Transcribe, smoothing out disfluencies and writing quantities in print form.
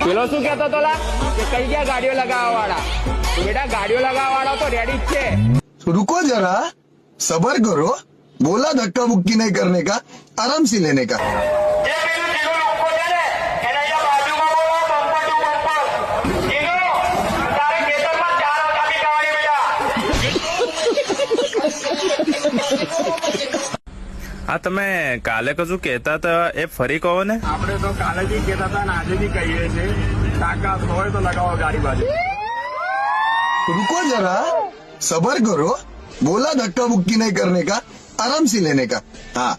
પેલો શું કેતો તો લા કે કઈ ગયા ગાડીઓ લગાવવા વાળા? તો બેટા ગાડીઓ લગાવવા વાળા તો રેડી જ છે. रुको जरा, सबर करो. बोला धक्का मुक्की नहीं करने का, आराम से लेने का. હા, તમે કાલે કશું કહેતા હતા એ ફરી કહો ને. આપણે તો કાલે બી કહેતા હતા ને આજે બી કહીએ છીએ, તાકાત હોય તો લગાવો ગાડી બાજુ. रुको जरा, सबर करो. बोला धक्का मुक्की नहीं करने का, आराम से लेने का. हाँ.